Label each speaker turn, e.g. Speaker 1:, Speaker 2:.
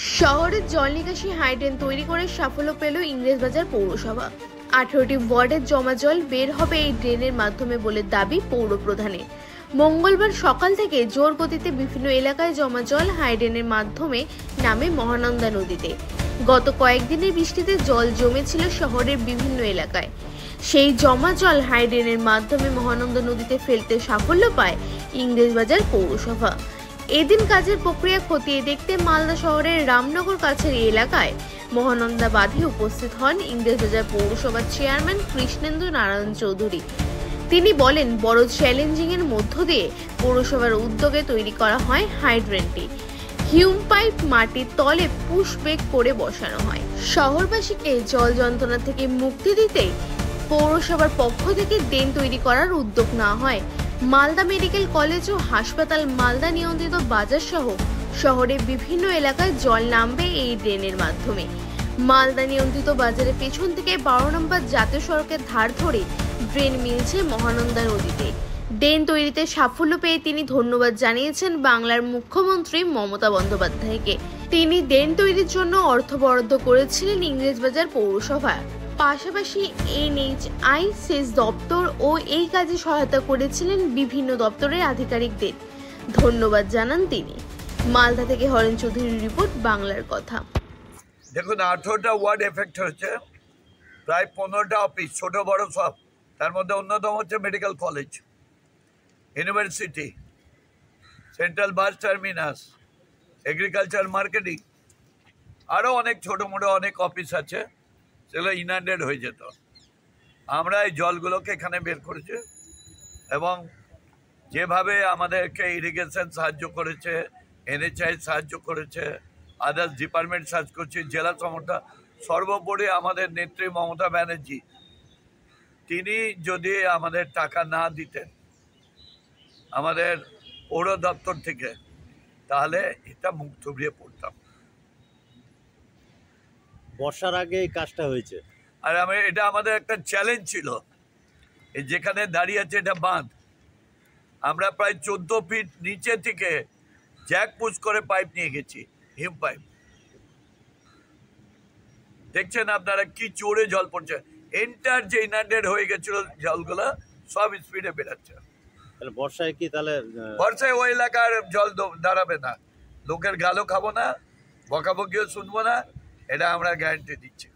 Speaker 1: শহরের জল নিকাশি হাইড্রেন তৈরি করে সাফল্য পেল ইংরেজবাজার পৌরসভা। 18টি ওয়ার্ডের জমা জল বের হবে এই ড্রেনের মাধ্যমে বলে দাবি পৌর প্রধানের। মঙ্গলবার সকাল থেকে জোর গতিতে বিভিন্ন এলাকায় জমা জল হাইড্রেনের মাধ্যমে নামে মহানন্দা নদীতে। গত কয়েকদিনের বৃষ্টিতে জল জমেছিল শহরের বিভিন্ন এলাকায়। সেই জমা জল হাইড্রেনের মাধ্যমে মহানন্দা নদীতে ফেলতে সাফল্য পায় ইংরেজবাজার পৌরসভা। এদিন কাজের প্রক্রিয়া খতিয়ে দেখতে মালদা শহরের রামনগর কাছের এলাকায় মহানন্দা বাঁধে উপস্থিত হন ইংরেজবাজার পৌরসভার চেয়ারম্যান কৃষ্ণেন্দু নারায়ণ চৌধুরী। তিনি বলেন, বড় চ্যালেঞ্জিং এর মধ্য দিয়ে পৌরসভার উদ্যোগে তৈরি করা হয় হাইড্রেনটি। হিউম পাইপ মাটির তলে পুশ বেক করে বসানো হয়। শহরবাসীকে জল যন্ত্রণা থেকে মুক্তি দিতে পৌরসভার পক্ষ থেকে ড্রেন তৈরি করার উদ্যোগ নেওয়া হয়। মালদা মেডিকেল কলেজ ও হাসপাতাল, মালদা নিয়ন্ত্রিত বাজার সহ শহরের বিভিন্ন এলাকায় জল নামবে এই ড্রেনের মাধ্যমে। মালদা নিয়ন্ত্রিত বাজারের পেছন থেকে 12 নম্বর জাতীয় সড়কের ধার ধরে ড্রেন মিলছে মহানন্দা নদীতে। ড্রেন তৈরিতে সাফল্য পেয়ে তিনি ধন্যবাদ জানিয়েছেন বাংলার মুখ্যমন্ত্রী মমতা বন্দ্যোপাধ্যায়কে। তিনি ড্রেন তৈরির জন্য অর্থ বরাদ্দ করেছিলেন ইংরেজবাজার পৌরসভা। পাশাপাশি NHI সেচ দপ্তর ও এই কাজে সহায়তা করেছিলেন বিভিন্ন দপ্তরের আধিকারিকদের। ধন্যবাদ জানান তিনি। মালদা থেকে হরেন চৌধুরীর রিপোর্ট, বাংলার কথা।
Speaker 2: দেখুন, 18টা ওয়ার্ড এফেক্ট হচ্ছে, প্রায় 15টা অফিস, ছোট বড় সব। তার মধ্যে অন্যতম হচ্ছে medical college, university, central bus terminus, agriculture marketing, আরও অনেক ছোটো মোটো অনেক অফিস আছে, সেগুলো ইনআন্ডেড হয়ে যেত। আমরা এই জলগুলোকে এখানে বের করেছি এবং যেভাবে আমাদেরকে ইরিগেশন সাহায্য করেছে, NHI সাহায্য করেছে, আদার্স ডিপার্টমেন্ট সাহায্য করছে, জেলা সমর্থা, সর্বোপরি আমাদের নেত্রী মমতা ব্যানার্জি, তিনি যদি আমাদের টাকা না দিতেন আমাদের পৌর দপ্তর থেকে, তাহলে এটা মুখ থুবড়িয়ে পড়তাম।
Speaker 3: বর্ষার আগে এই কাজটা হয়েছে
Speaker 2: আর এটা আমাদের একটা চ্যালেঞ্জ ছিল। যেখানে দাঁড়িয়ে আছে এটা বাঁধ, আমরা প্রায় 14 ফিট নিচে থেকে জ্যাক পুশ করে পাইপ নিয়ে গেছি, হিম পাইপ। দেখছেন আপনারা কি চড়ে জল পড়ছে, এন্টার যে ইনআন্ডেড হয়ে গেছিল জলগুলো সব স্পিডে বেরাচ্ছে।
Speaker 3: তাহলে বর্ষায় কি তাহলে
Speaker 2: বর্ষায় ওই এলাকার জল দাঁড়াবে না, লোকের গালও খাবো না, বকাবকিও শুনবো না, এটা আমরা গ্যারান্টি দিচ্ছি।